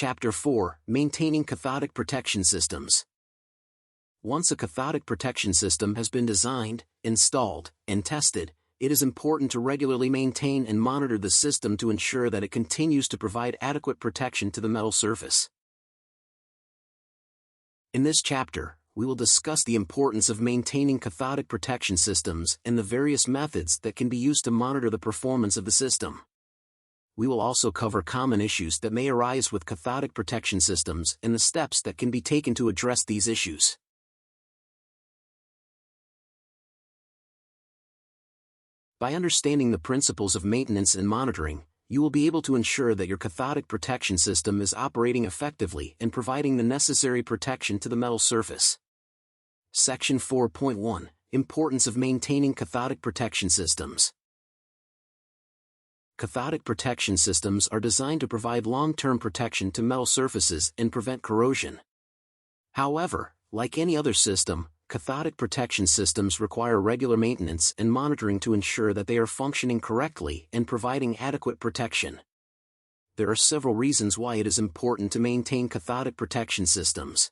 Chapter 4, Maintaining Cathodic Protection Systems. Once a cathodic protection system has been designed, installed, and tested, it is important to regularly maintain and monitor the system to ensure that it continues to provide adequate protection to the metal surface. In this chapter, we will discuss the importance of maintaining cathodic protection systems and the various methods that can be used to monitor the performance of the system. We will also cover common issues that may arise with cathodic protection systems and the steps that can be taken to address these issues. By understanding the principles of maintenance and monitoring, you will be able to ensure that your cathodic protection system is operating effectively and providing the necessary protection to the metal surface. Section 4.1, Importance of Maintaining Cathodic Protection Systems. Cathodic protection systems are designed to provide long-term protection to metal surfaces and prevent corrosion. However, like any other system, cathodic protection systems require regular maintenance and monitoring to ensure that they are functioning correctly and providing adequate protection. There are several reasons why it is important to maintain cathodic protection systems.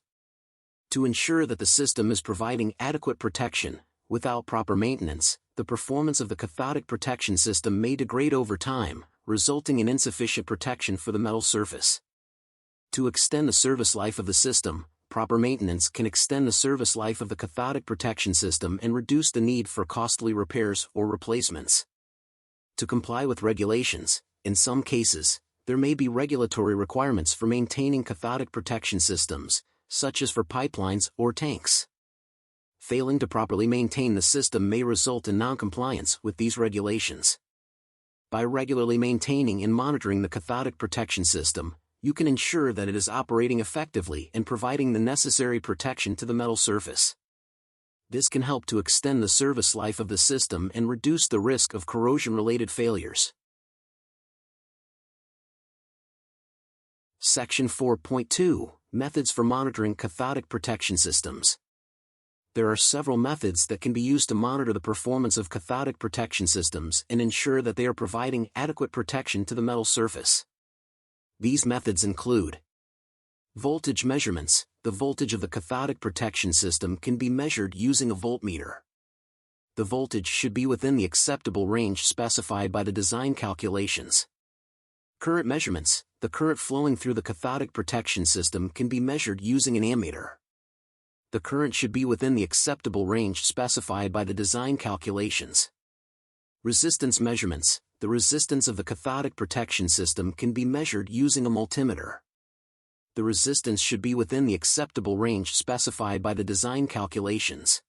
To ensure that the system is providing adequate protection, without proper maintenance, the performance of the cathodic protection system may degrade over time, resulting in insufficient protection for the metal surface. To extend the service life of the system, proper maintenance can extend the service life of the cathodic protection system and reduce the need for costly repairs or replacements. To comply with regulations, in some cases, there may be regulatory requirements for maintaining cathodic protection systems, such as for pipelines or tanks. Failing to properly maintain the system may result in non-compliance with these regulations. By regularly maintaining and monitoring the cathodic protection system, you can ensure that it is operating effectively and providing the necessary protection to the metal surface. This can help to extend the service life of the system and reduce the risk of corrosion-related failures. Section 4.2, Methods for Monitoring Cathodic Protection Systems. There are several methods that can be used to monitor the performance of cathodic protection systems and ensure that they are providing adequate protection to the metal surface. These methods include voltage measurements. The voltage of the cathodic protection system can be measured using a voltmeter. The voltage should be within the acceptable range specified by the design calculations. Current measurements. The current flowing through the cathodic protection system can be measured using an ammeter. The current should be within the acceptable range specified by the design calculations. Resistance measurements. The resistance of the cathodic protection system can be measured using a multimeter. The resistance should be within the acceptable range specified by the design calculations.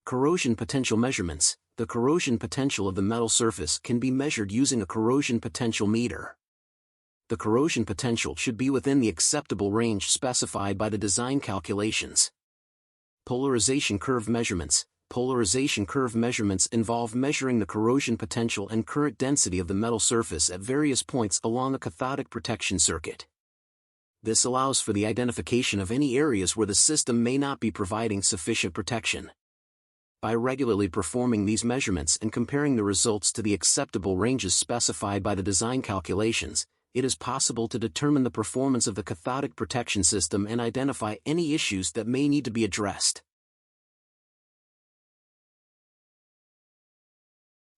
Corrosion potential measurements. The corrosion potential of the metal surface can be measured using a corrosion potential meter. The corrosion potential should be within the acceptable range specified by the design calculations. Polarization curve measurements. Polarization curve measurements involve measuring the corrosion potential and current density of the metal surface at various points along a cathodic protection circuit. This allows for the identification of any areas where the system may not be providing sufficient protection. By regularly performing these measurements and comparing the results to the acceptable ranges specified by the design calculations, it is possible to determine the performance of the cathodic protection system and identify any issues that may need to be addressed.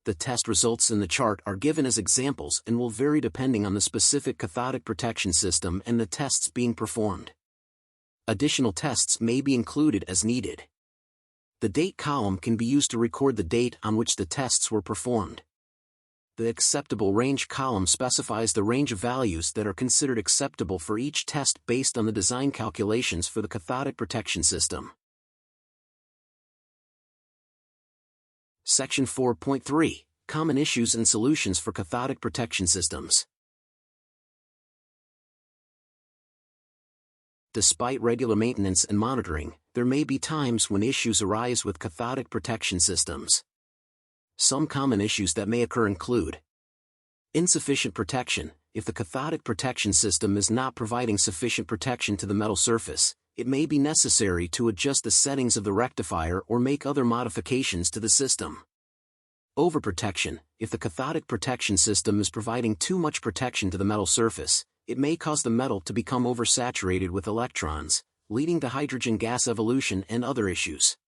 The test results in the chart are given as examples and will vary depending on the specific cathodic protection system and the tests being performed. Additional tests may be included as needed. The date column can be used to record the date on which the tests were performed. The acceptable range column specifies the range of values that are considered acceptable for each test based on the design calculations for the cathodic protection system. Section 4.3, Common Issues and Solutions for Cathodic Protection Systems. Despite regular maintenance and monitoring, there may be times when issues arise with cathodic protection systems. Some common issues that may occur include insufficient protection. If the cathodic protection system is not providing sufficient protection to the metal surface, it may be necessary to adjust the settings of the rectifier or make other modifications to the system. Overprotection. If the cathodic protection system is providing too much protection to the metal surface, it may cause the metal to become oversaturated with electrons, leading to hydrogen gas evolution and other issues.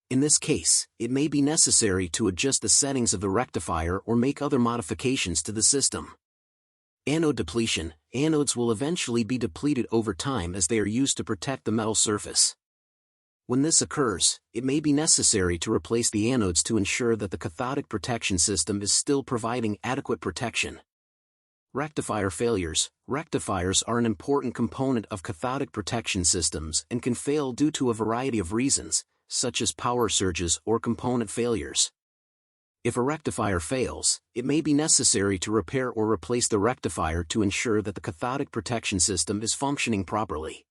In this case, it may be necessary to adjust the settings of the rectifier or make other modifications to the system. Anode depletion. Anodes will eventually be depleted over time as they are used to protect the metal surface. When this occurs, it may be necessary to replace the anodes to ensure that the cathodic protection system is still providing adequate protection. Rectifier failures. Rectifiers are an important component of cathodic protection systems and can fail due to a variety of reasons, such as power surges or component failures. If a rectifier fails, it may be necessary to repair or replace the rectifier to ensure that the cathodic protection system is functioning properly.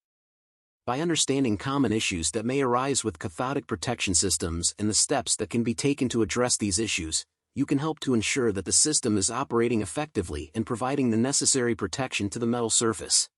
By understanding common issues that may arise with cathodic protection systems and the steps that can be taken to address these issues, you can help to ensure that the system is operating effectively and providing the necessary protection to the metal surface.